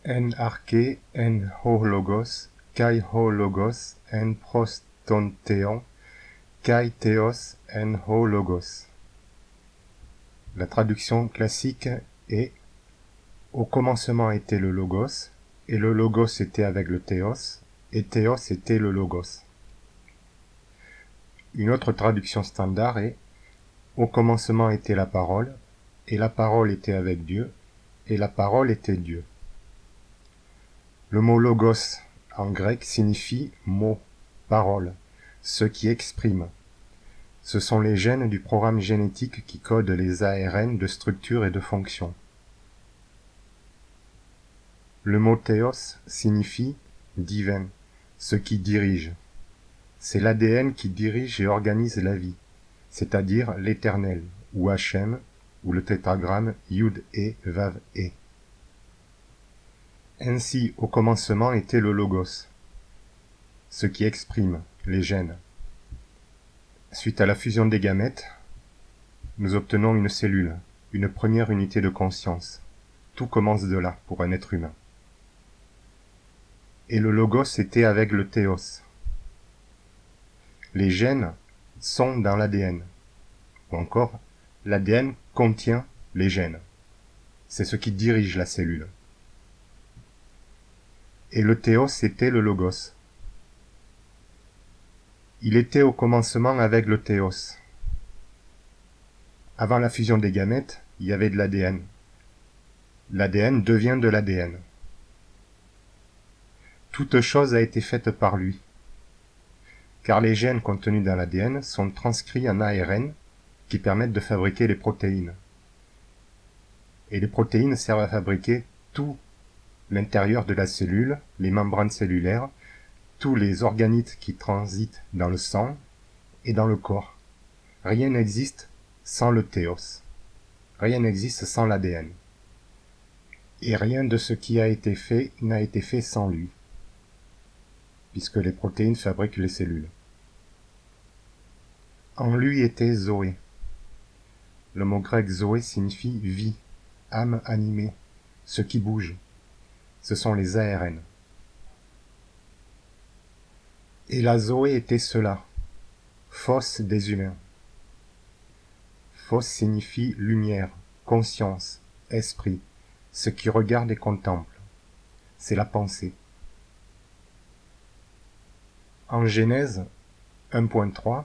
en arche en ho logos, kai ho logos en pros ton theon, kai theos en ho logos. La traduction classique est « Au commencement était le logos, et le logos était avec le théos, et théos était le logos. » Une autre traduction standard est « Au commencement était la parole, et la parole était avec Dieu, et la parole était Dieu. » Le mot logos en grec signifie mot, parole, ce qui exprime. Ce sont les gènes du programme génétique qui codent les ARN de structure et de fonction. Le mot théos signifie divin, ce qui dirige. C'est l'ADN qui dirige et organise la vie, c'est-à-dire l'éternel, ou Hachem, ou le tétragramme Yud E Vav E. Ainsi, au commencement était le logos, ce qui exprime les gènes. Suite à la fusion des gamètes, nous obtenons une cellule, une première unité de conscience. Tout commence de là pour un être humain. Et le logos était avec le théos. Les gènes sont dans l'ADN. Ou encore, l'ADN contient les gènes. C'est ce qui dirige la cellule. Et le théos était le logos. Il était au commencement avec le théos. Avant la fusion des gamètes, il y avait de l'ADN. L'ADN devient de l'ADN. Toute chose a été faite par lui, car les gènes contenus dans l'ADN sont transcrits en ARN qui permettent de fabriquer les protéines. Et les protéines servent à fabriquer tout l'intérieur de la cellule, les membranes cellulaires, tous les organites qui transitent dans le sang et dans le corps. Rien n'existe sans le théos. Rien n'existe sans l'ADN. Et rien de ce qui a été fait n'a été fait sans lui, puisque les protéines fabriquent les cellules. En lui était Zoé. Le mot grec Zoé signifie vie, âme animée, ce qui bouge. Ce sont les ARN. Et la Zoé était cela, fos des humains. Fos signifie lumière, conscience, esprit, ce qui regarde et contemple. C'est la pensée. En Genèse 1.3,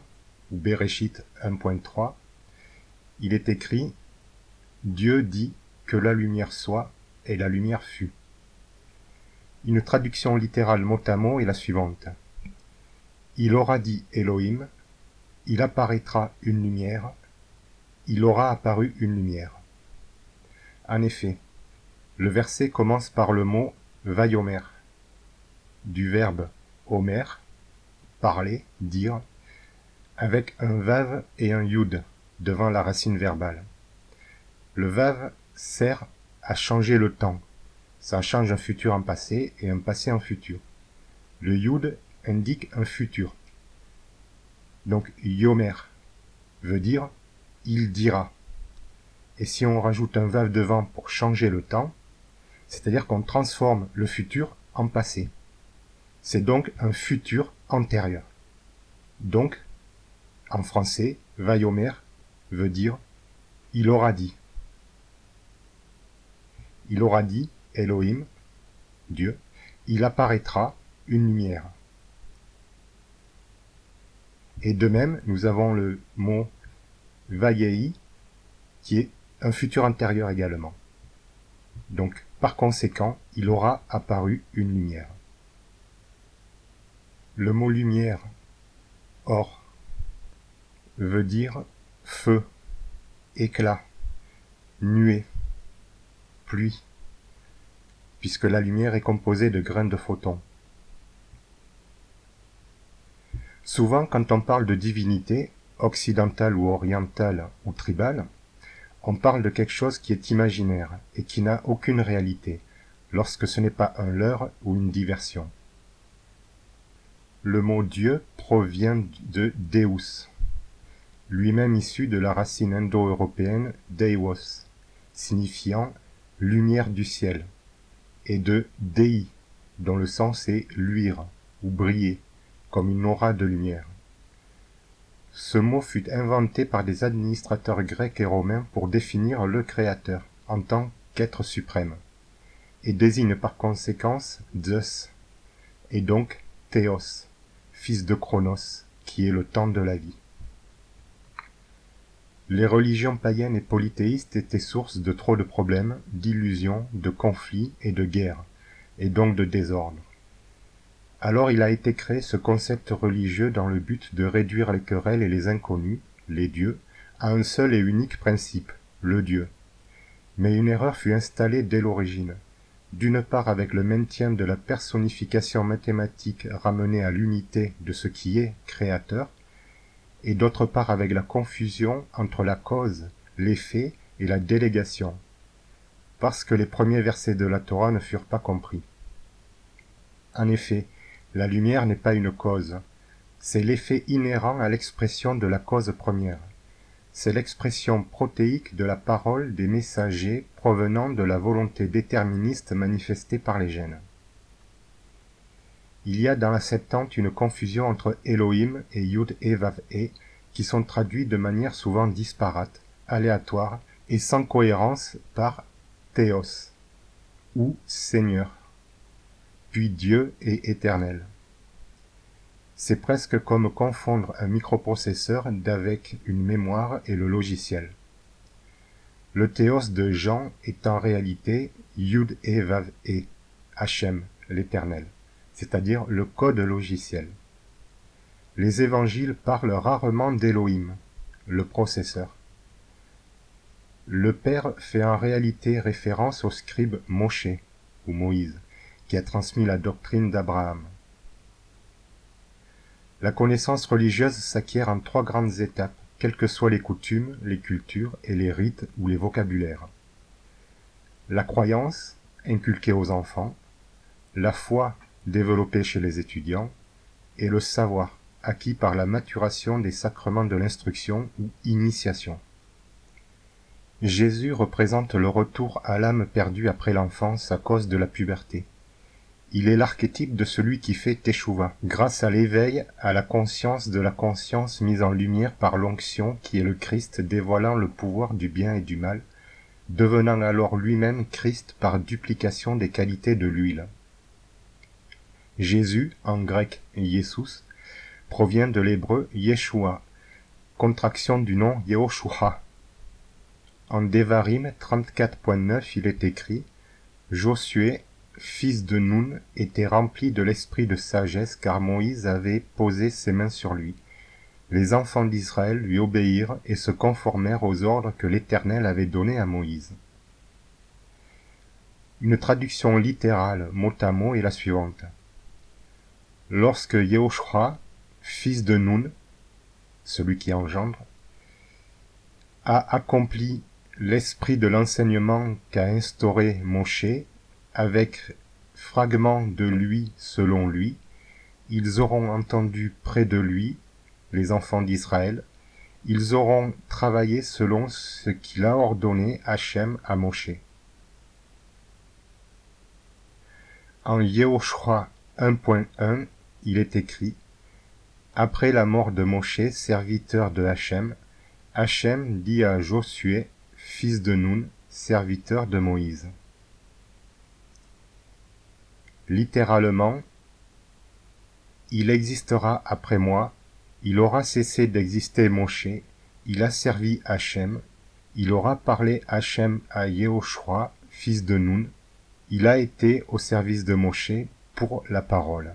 ou Bereshit 1.3, il est écrit « Dieu dit que la lumière soit, et la lumière fut ». Une traduction littérale mot à mot est la suivante. Il aura dit Elohim, il apparaîtra une lumière, il aura apparu une lumière. En effet, le verset commence par le mot Vayomer, du verbe Omer, parler, dire, avec un Vav et un Yud devant la racine verbale. Le Vav sert à changer le temps. Ça change un futur en passé et un passé en futur. Le Yud indique un futur. Donc Yomer veut dire il dira. Et si on rajoute un Vav devant pour changer le temps, c'est-à-dire qu'on transforme le futur en passé. C'est donc un futur antérieur. Donc, en français, Vayomer veut dire il aura dit. Il aura dit, Elohim, Dieu, il apparaîtra une lumière. Et de même, nous avons le mot Vayei, qui est un futur antérieur également. Donc, par conséquent, il aura apparu une lumière. Le mot lumière, or, veut dire feu, éclat, nuée, pluie, puisque la lumière est composée de grains de photons. Souvent, quand on parle de divinité, occidentale ou orientale ou tribale, on parle de quelque chose qui est imaginaire et qui n'a aucune réalité, lorsque ce n'est pas un leurre ou une diversion. Le mot Dieu provient de Deus, lui-même issu de la racine indo-européenne Deivos, signifiant lumière du ciel. et de dei, dont le sens est luire ou briller, comme une aura de lumière. Ce mot fut inventé par des administrateurs grecs et romains pour définir le Créateur en tant qu'être suprême, et désigne par conséquence Zeus, et donc Théos, fils de Chronos, qui est le temps de la vie. Les religions païennes et polythéistes étaient source de trop de problèmes, d'illusions, de conflits et de guerres, et donc de désordre. Alors il a été créé ce concept religieux dans le but de réduire les querelles et les inconnus, les dieux, à un seul et unique principe, le Dieu. Mais une erreur fut installée dès l'origine. D'une part avec le maintien de la personnification mathématique ramenée à l'unité de ce qui est créateur, et d'autre part avec la confusion entre la cause, l'effet et la délégation, parce que les premiers versets de la Torah ne furent pas compris. En effet, la lumière n'est pas une cause, c'est l'effet inhérent à l'expression de la cause première. C'est l'expression protéique de la parole des messagers provenant de la volonté déterministe manifestée par les gènes. Il y a dans la Septante une confusion entre Elohim et Yud et Vav et, qui sont traduits de manière souvent disparate, aléatoire et sans cohérence par Théos, ou Seigneur, puis Dieu et éternel. C'est presque comme confondre un microprocesseur d'avec une mémoire et le logiciel. Le théos de Jean est en réalité Yud et Vav et, Hachem, l'éternel, c'est-à-dire le code logiciel. Les évangiles parlent rarement d'Elohim, le processeur. Le Père fait en réalité référence au scribe Moshe, ou Moïse, qui a transmis la doctrine d'Abraham. La connaissance religieuse s'acquiert en 3 grandes étapes, quelles que soient les coutumes, les cultures et les rites ou les vocabulaires. La croyance, inculquée aux enfants, la foi, développée chez les étudiants, et le savoir, acquis par la maturation des sacrements de l'instruction ou initiation. Jésus représente le retour à l'âme perdue après l'enfance à cause de la puberté. Il est l'archétype de celui qui fait teshuva, grâce à l'éveil à la conscience de la conscience mise en lumière par l'onction qui est le Christ dévoilant le pouvoir du bien et du mal, devenant alors lui-même Christ par duplication des qualités de l'huile. Jésus, en grec Jesus, provient de l'hébreu Yeshua, contraction du nom Yehoshua. En Devarim 34.9, il est écrit « Josué, fils de Nun, était rempli de l'esprit de sagesse car Moïse avait posé ses mains sur lui. Les enfants d'Israël lui obéirent et se conformèrent aux ordres que l'Éternel avait donnés à Moïse. » Une traduction littérale, mot à mot, est la suivante. Lorsque Yehoshua, fils de Nun, celui qui engendre, a accompli l'esprit de l'enseignement qu'a instauré Moshe, avec fragments de lui selon lui, ils auront entendu près de lui, les enfants d'Israël, ils auront travaillé selon ce qu'il a ordonné Hachem à Moshe. En Yehoshua 1.1, il est écrit « Après la mort de Moshe, serviteur de Hachem, Hachem dit à Josué, fils de Nun, serviteur de Moïse. » Littéralement, « Il existera après moi, il aura cessé d'exister Moshe, il a servi Hachem, il aura parlé Hachem à Yehoshua, fils de Nun, il a été au service de Moshe pour la parole. »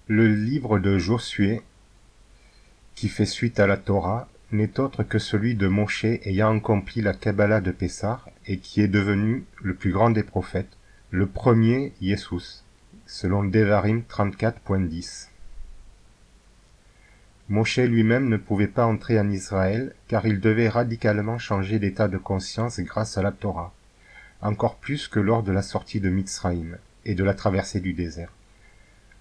Le livre de Josué, qui fait suite à la Torah, n'est autre que celui de Moshe ayant accompli la Kabbalah de Pessah et qui est devenu le plus grand des prophètes, le premier Jesus, selon Devarim 34.10. Moshe lui-même ne pouvait pas entrer en Israël car il devait radicalement changer d'état de conscience grâce à la Torah, encore plus que lors de la sortie de Mitzraïm et de la traversée du désert.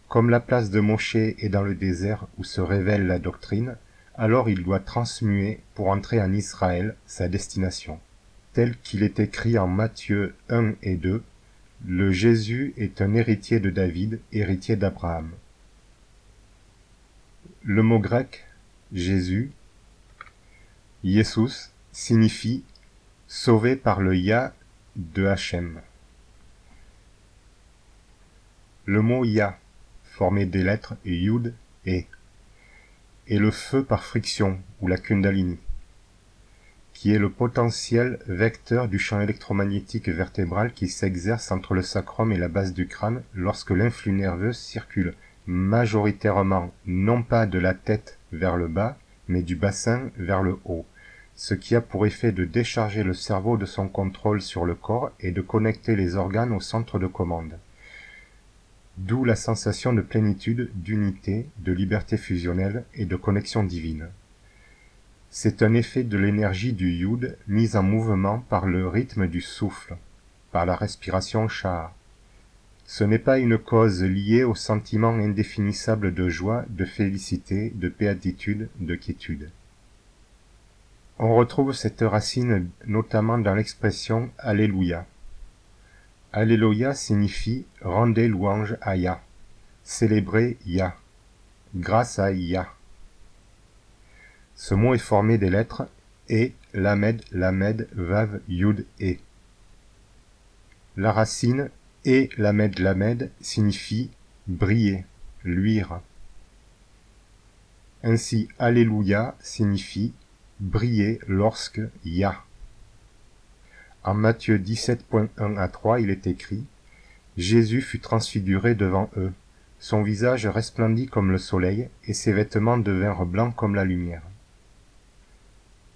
Comme la place de Moshe est dans le désert où se révèle la doctrine, alors il doit transmuer pour entrer en Israël, sa destination. tel qu'il est écrit en Matthieu 1 et 2, le Jésus est un héritier de David, héritier d'Abraham. Le mot grec Jésus, Jesus, signifie sauvé par le Yah de Hachem. Le mot Yah, formé des lettres Yud et est le feu par friction ou la Kundalini, qui est le potentiel vecteur du champ électromagnétique vertébral qui s'exerce entre le sacrum et la base du crâne lorsque l'influx nerveux circule majoritairement non pas de la tête vers le bas, mais du bassin vers le haut, ce qui a pour effet de décharger le cerveau de son contrôle sur le corps et de connecter les organes au centre de commande. D'où la sensation de plénitude, d'unité, de liberté fusionnelle et de connexion divine. C'est un effet de l'énergie du Yud mise en mouvement par le rythme du souffle, par la respiration Shah. Ce n'est pas une cause liée au sentiment indéfinissable de joie, de félicité, de béatitude, de quiétude. On retrouve cette racine notamment dans l'expression « Alléluia ». Alléluia signifie « rendez louange à Yah », célébrez Yah, grâce à Yah. Ce mot est formé des lettres E, Lamed, Lamed, Vav, Yud, E. La racine E, Lamed, Lamed signifie briller, luire. Ainsi, Alléluia signifie briller lorsque Yah. En Matthieu 17.1 à 3, il est écrit « Jésus fut transfiguré devant eux. Son visage resplendit comme le soleil, et ses vêtements devinrent blancs comme la lumière. »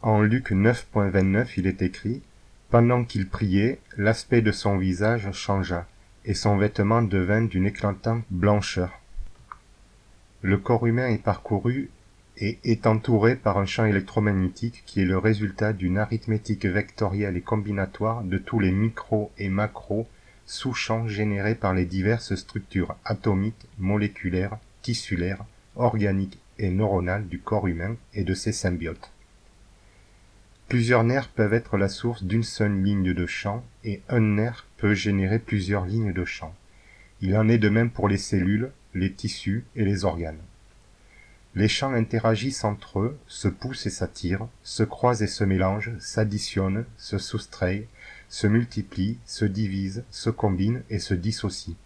En Luc 9.29, il est écrit « Pendant qu'il priait, l'aspect de son visage changea, et son vêtement devint d'une éclatante blancheur. » Le corps humain est parcouru et est entouré par un champ électromagnétique qui est le résultat d'une arithmétique vectorielle et combinatoire de tous les micro- et macro-sous-champs générés par les diverses structures atomiques, moléculaires, tissulaires, organiques et neuronales du corps humain et de ses symbiotes. Plusieurs nerfs peuvent être la source d'une seule ligne de champ et un nerf peut générer plusieurs lignes de champ. Il en est de même pour les cellules, les tissus et les organes. Les champs interagissent entre eux, se poussent et s'attirent, se croisent et se mélangent, s'additionnent, se soustrayent, se multiplient, se divisent, se combinent et se dissocient.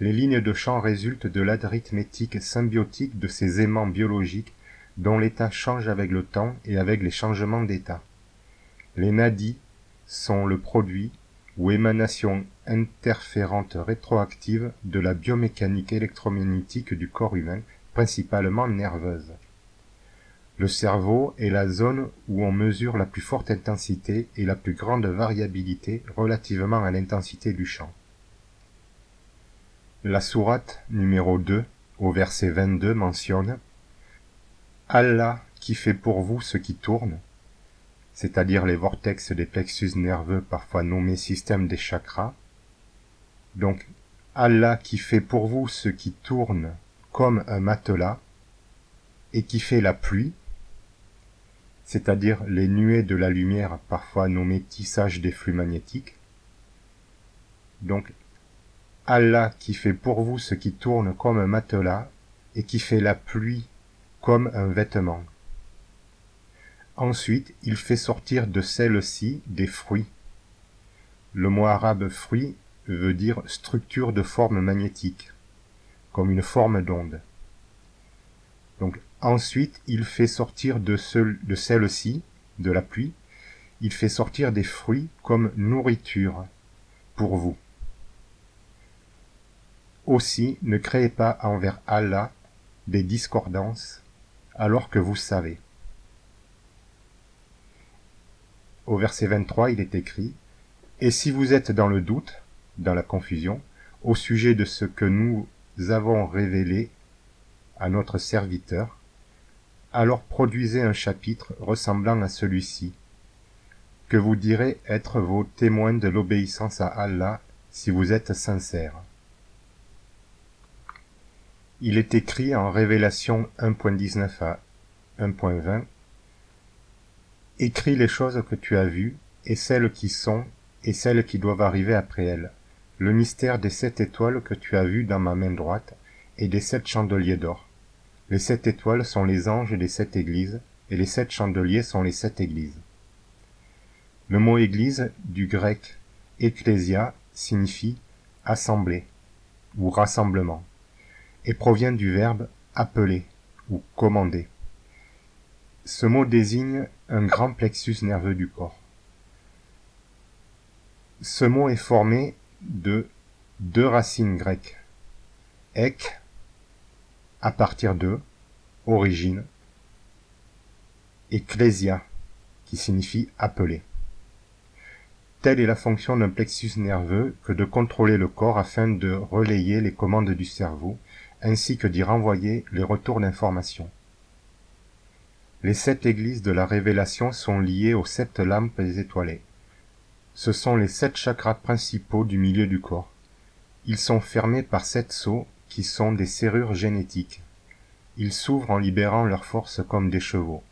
Les lignes de champ résultent de l'arithmétique symbiotique de ces aimants biologiques dont l'état change avec le temps et avec les changements d'état. Les nadis sont le produit ou émanation interférente rétroactive de la biomécanique électromagnétique du corps humain, principalement nerveuse. Le cerveau est la zone où on mesure la plus forte intensité et la plus grande variabilité relativement à l'intensité du champ. La sourate numéro 2, au verset 22, mentionne « Allah qui fait pour vous ce qui tourne », c'est-à-dire les vortex des plexus nerveux parfois nommés système des chakras. Donc, Allah qui fait pour vous ce qui tourne comme un matelas et qui fait la pluie, c'est-à-dire les nuées de la lumière parfois nommées tissage des flux magnétiques. Donc, Allah qui fait pour vous ce qui tourne comme un matelas et qui fait la pluie comme un vêtement. Ensuite, il fait sortir de celle-ci des fruits. Le mot arabe fruit veut dire structure de forme magnétique, comme une forme d'onde. Donc, ensuite, il fait sortir de celle-ci, de la pluie, il fait sortir des fruits comme nourriture pour vous. Aussi, ne créez pas envers Allah des discordances, alors que vous savez. Au verset 23, il est écrit « Et si vous êtes dans le doute, dans la confusion, au sujet de ce que nous avons révélé à notre serviteur, alors produisez un chapitre ressemblant à celui-ci, que vous direz être vos témoins de l'obéissance à Allah si vous êtes sincères. » Il est écrit en Révélation 1.19 à 1.20 Écris les choses que tu as vues, et celles qui sont, et celles qui doivent arriver après elles. Le mystère des 7 étoiles que tu as vues dans ma main droite, et des 7 chandeliers d'or. Les 7 étoiles sont les anges des 7 églises, et les 7 chandeliers sont les 7 églises. Le mot église, du grec ecclésia, signifie assemblée, ou rassemblement, et provient du verbe appeler, ou commander. Ce mot désigne un grand plexus nerveux du corps. Ce mot est formé de 2 racines grecques. Ek, à partir de, origine, et klésia, qui signifie appeler. Telle est la fonction d'un plexus nerveux que de contrôler le corps afin de relayer les commandes du cerveau, ainsi que d'y renvoyer les retours d'information. Les 7 églises de la révélation sont liées aux 7 lampes étoilées. Ce sont les 7 chakras principaux du milieu du corps. Ils sont fermés par 7 sceaux qui sont des serrures génétiques. Ils s'ouvrent en libérant leur force comme des chevaux.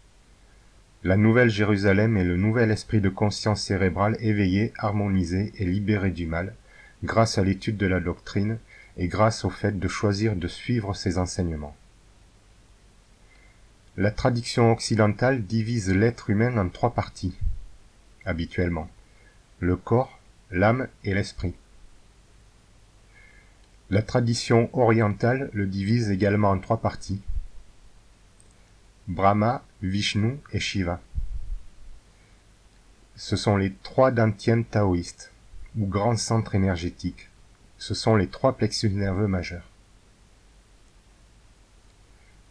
La Nouvelle Jérusalem est le nouvel esprit de conscience cérébrale éveillé, harmonisé et libéré du mal, grâce à l'étude de la doctrine et grâce au fait de choisir de suivre ses enseignements. La tradition occidentale divise l'être humain en 3 parties, habituellement: le corps, l'âme et l'esprit. La tradition orientale le divise également en 3 parties: Brahma, Vishnu et Shiva. Ce sont les 3 dantiens taoïstes, ou grands centres énergétiques. Ce sont les 3 plexus nerveux majeurs.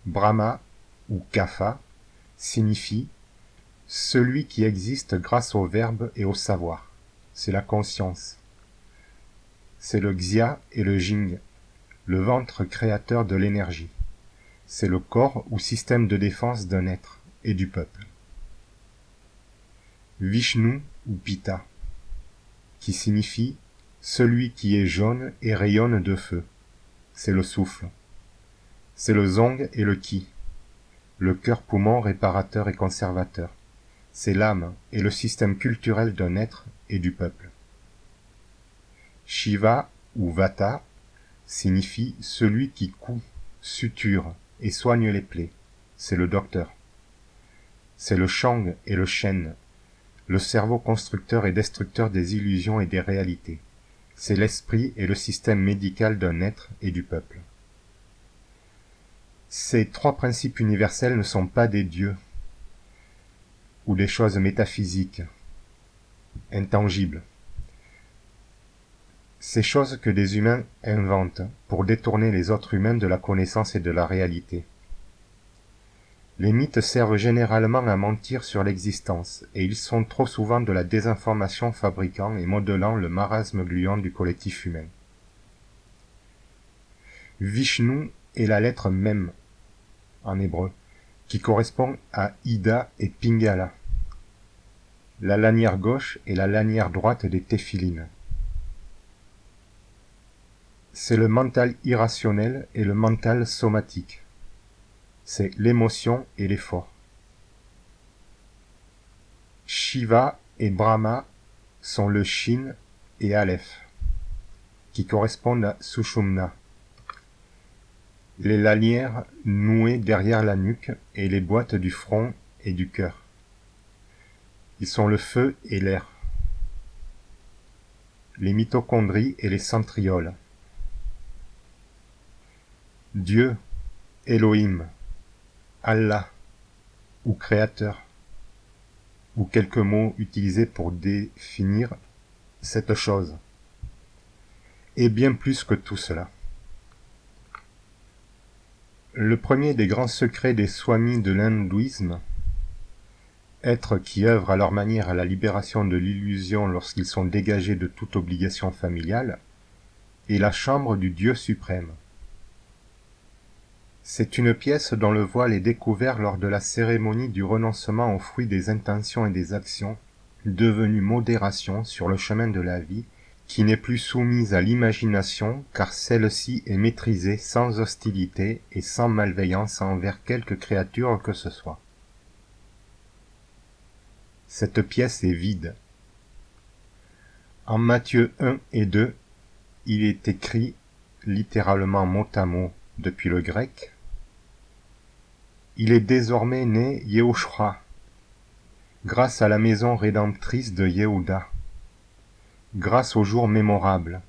Brahma, ou Kapha, signifie « celui qui existe grâce au verbe et au savoir ». C'est la conscience. C'est le Xia et le Jing, le ventre créateur de l'énergie. C'est le corps ou système de défense d'un être et du peuple. Vishnu ou Pitta, qui signifie « celui qui est jaune et rayonne de feu ». C'est le souffle. C'est le Zong et le Qi, le cœur-poumon réparateur et conservateur. C'est l'âme et le système culturel d'un être et du peuple. Shiva ou Vata signifie celui qui coud, suture et soigne les plaies. C'est le docteur. C'est le Shang et le Shen, le cerveau constructeur et destructeur des illusions et des réalités. C'est l'esprit et le système médical d'un être et du peuple. Ces 3 principes universels ne sont pas des dieux ou des choses métaphysiques, intangibles. Ces choses que des humains inventent pour détourner les autres humains de la connaissance et de la réalité. Les mythes servent généralement à mentir sur l'existence, et ils sont trop souvent de la désinformation fabriquant et modelant le marasme gluant du collectif humain. Vishnu est la lettre Mem, en hébreu, qui correspond à Ida et Pingala, la lanière gauche et la lanière droite des téphilines. C'est le mental irrationnel et le mental somatique. C'est l'émotion et l'effort. Shiva et Brahma sont le Shin et Aleph, qui correspondent à Sushumna, les lanières nouées derrière la nuque et les boîtes du front et du cœur. Ils sont le feu et l'air, les mitochondries et les centrioles. Dieu, Elohim, Allah, ou Créateur, ou quelques mots utilisés pour définir cette chose, et bien plus que tout cela. Le premier des grands secrets des swamis de l'hindouisme, êtres qui œuvrent à leur manière à la libération de l'illusion lorsqu'ils sont dégagés de toute obligation familiale, est la chambre du Dieu suprême. C'est une pièce dont le voile est découvert lors de la cérémonie du renoncement aux fruits des intentions et des actions, devenue modération sur le chemin de la vie, qui n'est plus soumise à l'imagination, car celle-ci est maîtrisée sans hostilité et sans malveillance envers quelque créature que ce soit. Cette pièce est vide. En Matthieu 1 et 2, il est écrit, littéralement mot à mot depuis le grec, « Il est désormais né Yehoshua, grâce à la maison rédemptrice de Yehuda, grâce au jour mémorable.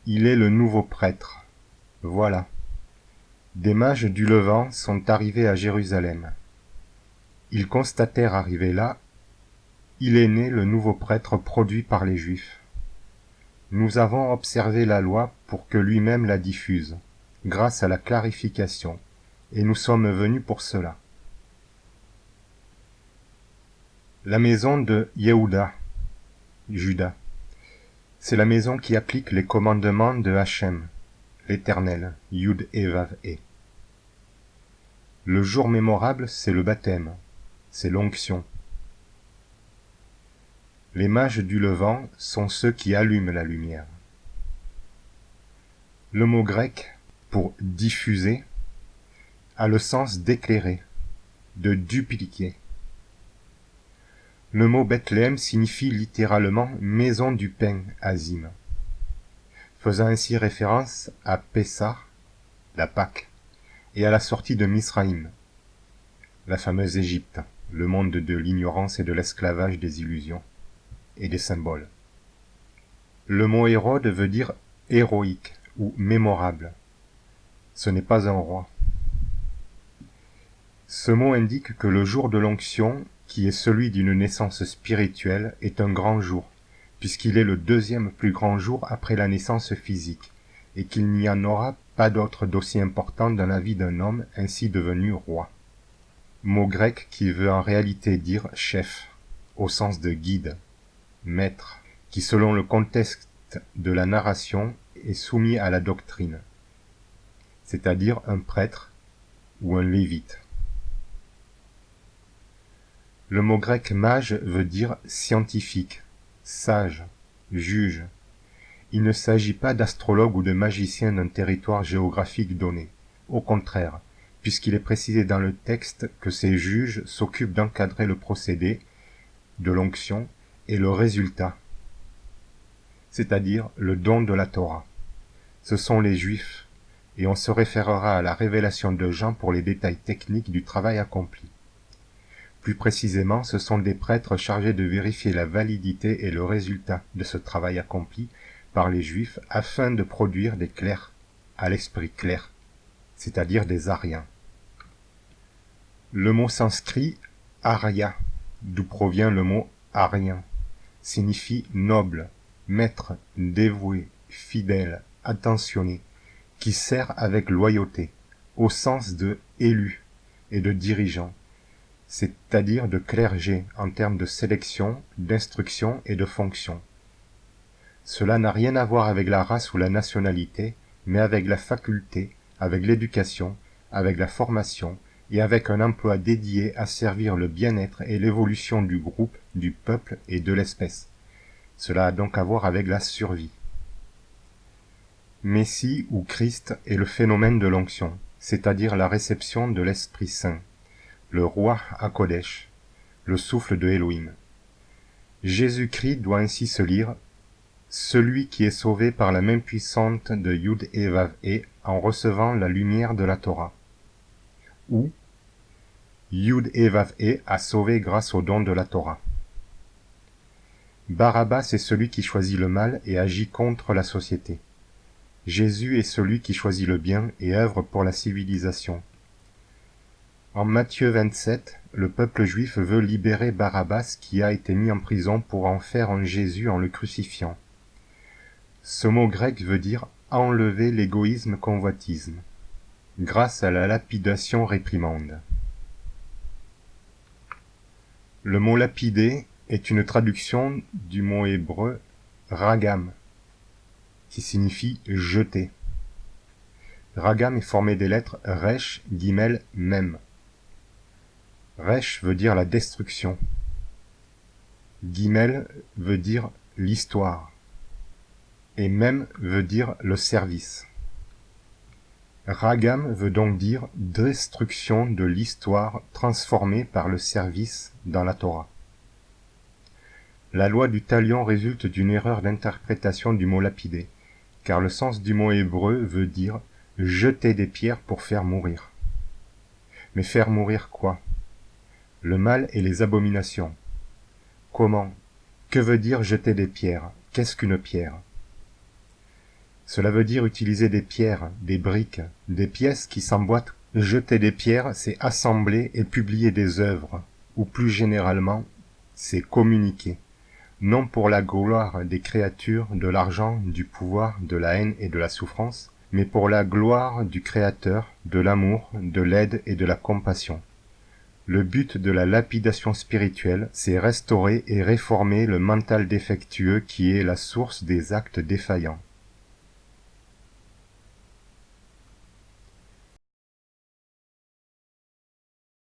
Il est le nouveau prêtre. Voilà. Des mages du Levant sont arrivés à Jérusalem. Ils constatèrent arriver là, il est né le nouveau prêtre produit par les Juifs. Nous avons observé la loi pour que lui-même la diffuse, grâce à la clarification, et nous sommes venus pour cela. » La maison de Yehuda, Juda, c'est la maison qui applique les commandements de Hachem, l'Éternel, Yud et Vav et. Le jour mémorable, c'est le baptême, c'est l'onction. Les mages du Levant sont ceux qui allument la lumière. Le mot grec pour diffuser a le sens d'éclairer, de dupliquer. Le mot Bethléem signifie littéralement maison du pain, Azim, faisant ainsi référence à Pessah, la Pâque, et à la sortie de Misraïm, la fameuse Égypte, le monde de l'ignorance et de l'esclavage des illusions et des symboles. Le mot Hérode veut dire héroïque ou mémorable. Ce n'est pas un roi. Ce mot indique que le jour de l'onction, qui est celui d'une naissance spirituelle, est un grand jour, puisqu'il est le deuxième plus grand jour après la naissance physique, et qu'il n'y en aura pas d'autre d'aussi important dans la vie d'un homme ainsi devenu roi. Mot grec qui veut en réalité dire chef, au sens de guide, maître, qui selon le contexte de la narration est soumis à la doctrine, c'est-à-dire un prêtre ou un lévite. Le mot grec mage veut dire scientifique, sage, juge. Il ne s'agit pas d'astrologue ou de magicien d'un territoire géographique donné. Au contraire, puisqu'il est précisé dans le texte que ces juges s'occupent d'encadrer le procédé de l'onction et le résultat, c'est-à-dire le don de la Torah. Ce sont les Juifs, et on se référera à la révélation de Jean pour les détails techniques du travail accompli. Plus précisément, ce sont des prêtres chargés de vérifier la validité et le résultat de ce travail accompli par les Juifs afin de produire des clercs à l'esprit clair, c'est-à-dire des Ariens. Le mot sanskrit « arya », d'où provient le mot « arien », signifie noble, maître, dévoué, fidèle, attentionné, qui sert avec loyauté, au sens de élu et de dirigeant, c'est-à-dire de clergé en termes de sélection, d'instruction et de fonction. Cela n'a rien à voir avec la race ou la nationalité, mais avec la faculté, avec l'éducation, avec la formation et avec un emploi dédié à servir le bien-être et l'évolution du groupe, du peuple et de l'espèce. Cela a donc à voir avec la survie. Messie ou Christ est le phénomène de l'onction, c'est-à-dire la réception de l'Esprit Saint, le roi HaKodesh, le souffle de Elohim. Jésus-Christ doit ainsi se lire « Celui qui est sauvé par la main puissante de Yud et Vav et en recevant la lumière de la Torah » ou « Yud et Vav et a sauvé grâce au don de la Torah ». Barabbas est celui qui choisit le mal et agit contre la société. Jésus est celui qui choisit le bien et œuvre pour la civilisation. En Matthieu 27, le peuple juif veut libérer Barabbas qui a été mis en prison pour en faire un Jésus en le crucifiant. Ce mot grec veut dire enlever l'égoïsme-convoitisme, grâce à la lapidation réprimande. Le mot lapider est une traduction du mot hébreu ragam, qui signifie jeter. Ragam est formé des lettres resh, gimel, mem. Resh veut dire la destruction. Gimel veut dire l'histoire. Et mem veut dire le service. Ragam veut donc dire destruction de l'histoire transformée par le service dans la Torah. La loi du talion résulte d'une erreur d'interprétation du mot lapider, car le sens du mot hébreu veut dire « jeter des pierres pour faire mourir ». Mais faire mourir quoi? Le mal et les abominations. Comment? Que veut dire jeter des pierres? Qu'est-ce qu'une pierre? Cela veut dire utiliser des pierres, des briques, des pièces qui s'emboîtent. Jeter des pierres, c'est assembler et publier des œuvres, ou plus généralement, c'est communiquer. Non pour la gloire des créatures, de l'argent, du pouvoir, de la haine et de la souffrance, mais pour la gloire du Créateur, de l'amour, de l'aide et de la compassion. Le but de la lapidation spirituelle, c'est restaurer et réformer le mental défectueux qui est la source des actes défaillants.